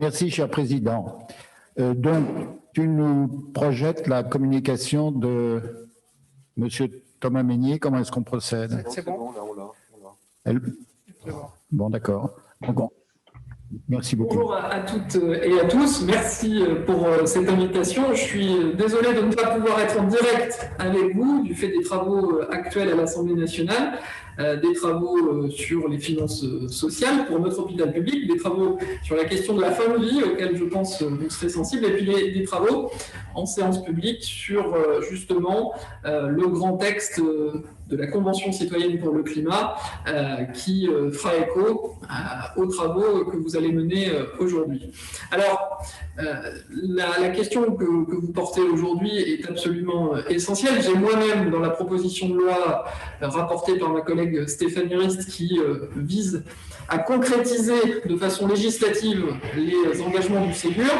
Merci, cher président. Donc, tu nous projettes la communication de Monsieur Thomas Mesnier. Comment est-ce qu'on procède? C'est bon. Là, on l'a. Elle... Bon, d'accord. Merci beaucoup. Bonjour à toutes et à tous. Merci pour cette invitation. Je suis désolé de ne pas pouvoir être en direct avec vous du fait des travaux actuels à l'Assemblée nationale, des travaux sur les finances sociales pour notre hôpital public, des travaux sur la question de la fin de vie auxquels je pense vous serez sensibles, et puis des travaux en séance publique sur justement le grand texte de la Convention citoyenne pour le climat qui fera écho aux travaux que vous allez mener aujourd'hui. Alors, la question que vous portez aujourd'hui est absolument essentielle. J'ai moi-même, dans la proposition de loi rapportée par ma collègue Stéphanie Rist, qui vise à concrétiser de façon législative les engagements du Ségur,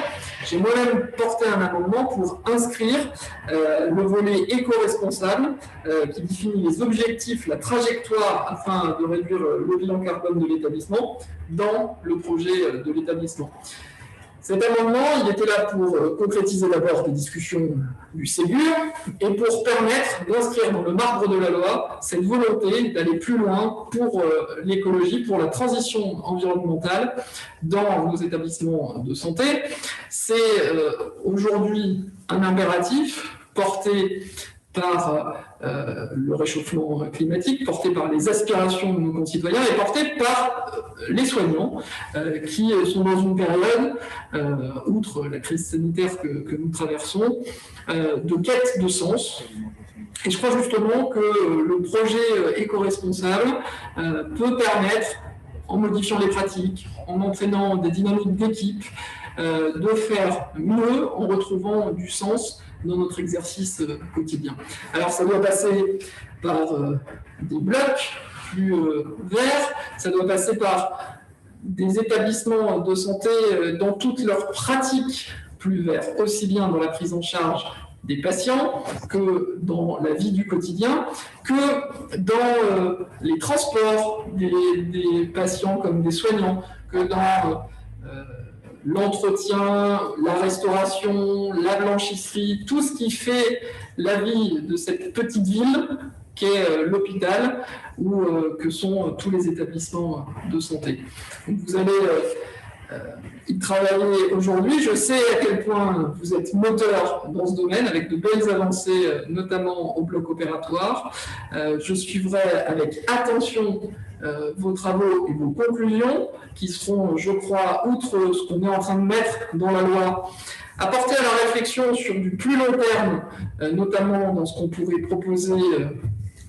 j'ai moi-même porté un amendement pour inscrire le volet éco-responsable qui définit les objectifs, la trajectoire afin de réduire le bilan carbone de l'établissement dans le projet de l'établissement. Cet amendement, il était là pour concrétiser d'abord des discussions du Ségur et pour permettre d'inscrire dans le marbre de la loi cette volonté d'aller plus loin pour l'écologie, pour la transition environnementale dans nos établissements de santé. C'est aujourd'hui un impératif porté par le réchauffement climatique, porté par les aspirations de nos concitoyens et porté par les soignants qui sont dans une période, outre la crise sanitaire que nous traversons, de quête de sens. Et je crois justement que le projet éco-responsable peut permettre, en modifiant les pratiques, en entraînant des dynamiques d'équipe, de faire mieux en retrouvant du sens dans notre exercice quotidien. Alors ça doit passer par des blocs plus verts, ça doit passer par des établissements de santé dans toutes leurs pratiques plus verts, aussi bien dans la prise en charge des patients que dans la vie du quotidien, que dans les transports des patients comme des soignants, que dans l'entretien, la restauration, la blanchisserie, tout ce qui fait la vie de cette petite ville qu'est l'hôpital ou que sont tous les établissements de santé. Donc vous allez y travailler aujourd'hui. Je sais à quel point vous êtes moteur dans ce domaine, avec de belles avancées, notamment au bloc opératoire. Je suivrai avec attention vos travaux et vos conclusions, qui seront, je crois, outre ce qu'on est en train de mettre dans la loi, apporter à la réflexion sur du plus long terme, notamment dans ce qu'on pourrait proposer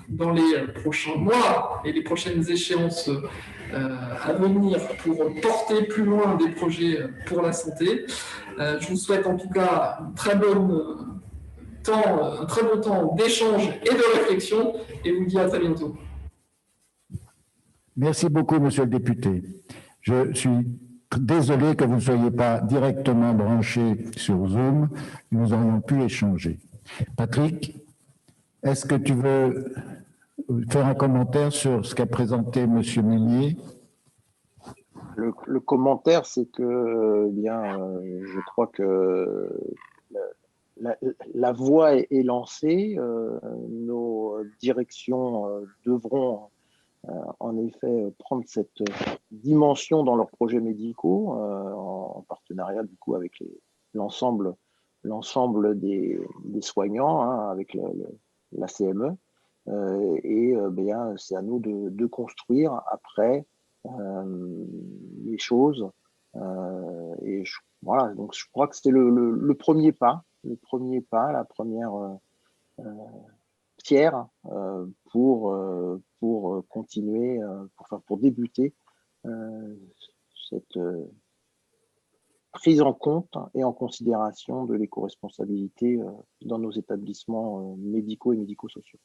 dans les prochains mois et les prochaines échéances à venir pour porter plus loin des projets pour la santé. Je vous souhaite en tout cas un très bon temps d'échange et de réflexion et vous dis à très bientôt. Merci beaucoup, monsieur le député. Je suis désolé que vous ne soyez pas directement branché sur Zoom. Nous aurions pu échanger. Patrick, est-ce que tu veux faire un commentaire sur ce qu'a présenté monsieur Mesnier? Le commentaire, c'est que je crois que la voie est lancée. Nos directions devront en effet prendre cette dimension dans leurs projets médicaux en partenariat du coup avec l'ensemble des soignants, hein, avec la CME. C'est à nous de construire après les choses. Voilà, donc je crois que c'était le premier pas, la première pierre pour continuer, pour débuter cette prise en compte et en considération de l'éco-responsabilité dans nos établissements médicaux et médico-sociaux.